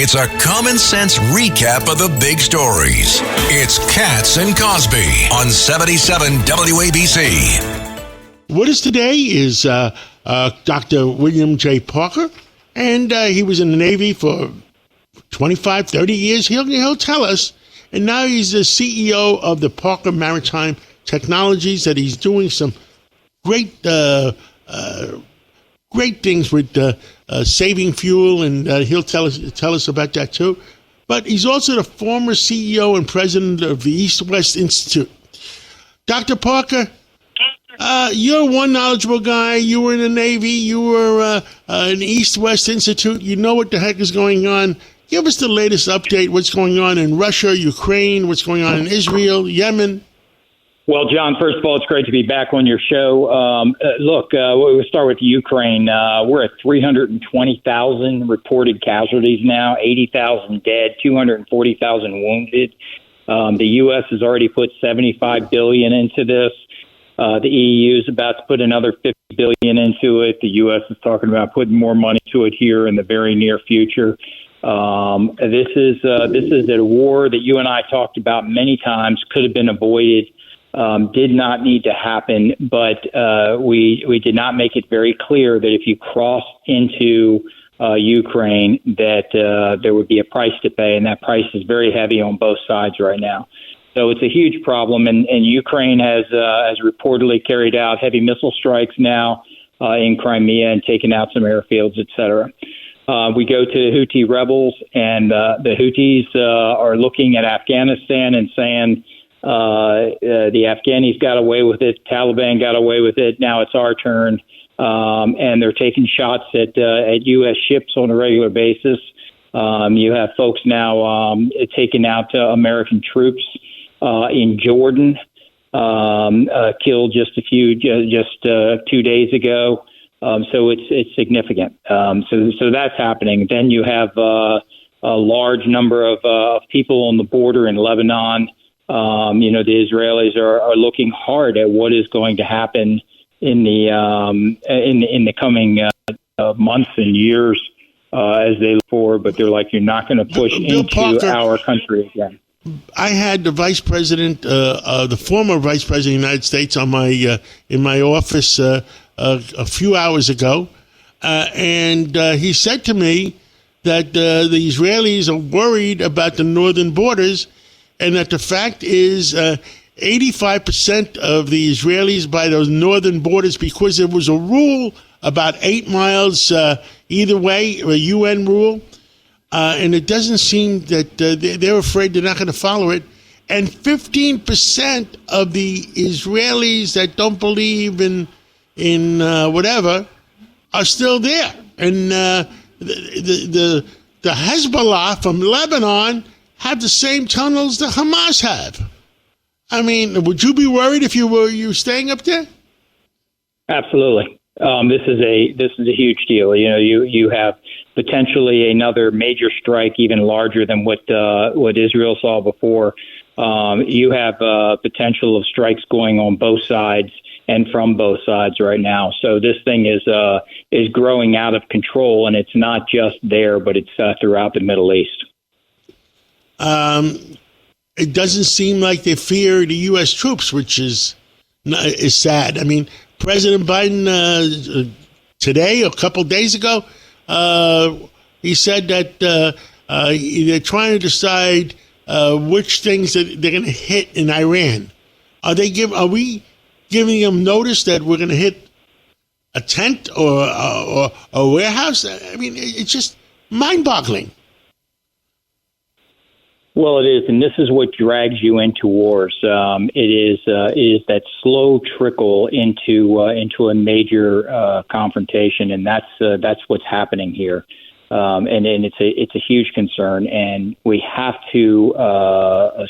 It's a common sense recap of the big stories. It's Cats and Cosby on 77 WABC. With us today is Dr. William J. Parker, and he was in the Navy for 25, 30 years. He'll tell us. And now he's the CEO of the Parker Maritime Technologies, that he's doing some great things with saving fuel, and he'll tell us about that too. But he's also the former CEO and president of the East-West Institute. Dr. Parker, you're one knowledgeable guy. You were in the Navy. You were in East-West Institute. You know what the heck is going on. Give us the latest update. What's going on in Russia, Ukraine? What's going on in Israel, Yemen? Well, John, first of all, it's great to be back on your show. We'll start with Ukraine. We're at 320,000 reported casualties now, 80,000 dead, 240,000 wounded. The U.S. has already put $75 billion into this. The EU is about to put another $50 billion into it. The U.S. is talking about putting more money to it here in the very near future. This is a war that you and I talked about many times, could have been avoided, did not need to happen, but we did not make it very clear that if you cross into Ukraine, that there would be a price to pay, and that price is very heavy on both sides right now. So it's a huge problem, and Ukraine has reportedly carried out heavy missile strikes now in Crimea and taken out some airfields, et cetera. We go to the Houthi rebels, and the Houthis are looking at Afghanistan and saying the Afghanis got away with it, Taliban got away with it, now it's our turn, and they're taking shots at U.S. ships on a regular basis. You have folks now taking out American troops in Jordan, killed just 2 days ago. So it's significant. So that's happening. Then you have a large number of people on the border in Lebanon. The Israelis are looking hard at what is going to happen in the coming months and years as they look forward. But they're like, you're not going to push into Parker, our country again. I had the vice president, the former vice president of the United States, on my in my office a few hours ago, and he said to me that the Israelis are worried about the northern borders, and that the fact is 85% of the Israelis by those northern borders, because there was a rule about 8 miles either way, a UN rule, and it doesn't seem that they're afraid they're not going to follow it. And 15% of the Israelis that don't believe in whatever are still there. And the Hezbollah from Lebanon have the same tunnels that Hamas have. I mean, would you be worried if you were staying up there? Absolutely. This is a huge deal. You have potentially another major strike, even larger than what Israel saw before. You have potential of strikes going on both sides and from both sides right now. So this thing is growing out of control, and it's not just there, but it's throughout the Middle East. It doesn't seem like they fear the U.S. troops, which is sad. I mean, President Biden today, a couple days ago, he said that they're trying to decide which things that they're going to hit in Iran. Are we giving them notice that we're going to hit a tent or a warehouse? I mean, it's just mind-boggling. Well, it is, and this is what drags you into wars. It is that slow trickle into a major confrontation, and that's what's happening here. And it's a huge concern, and we have to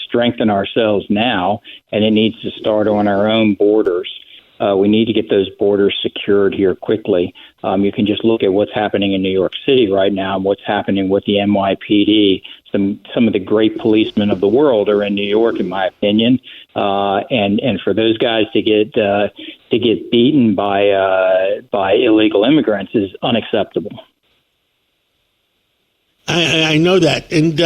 strengthen ourselves now, and it needs to start on our own borders. We need to get those borders secured here quickly. You can just look at what's happening in New York City right now and what's happening with the NYPD. Some of the great policemen of the world are in New York, in my opinion. And for those guys to get beaten by illegal immigrants is unacceptable. I know that. And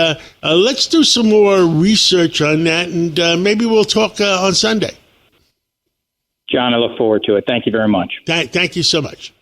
let's do some more research on that, and maybe we'll talk on Sunday. John, I look forward to it. Thank you very much. Thank you so much.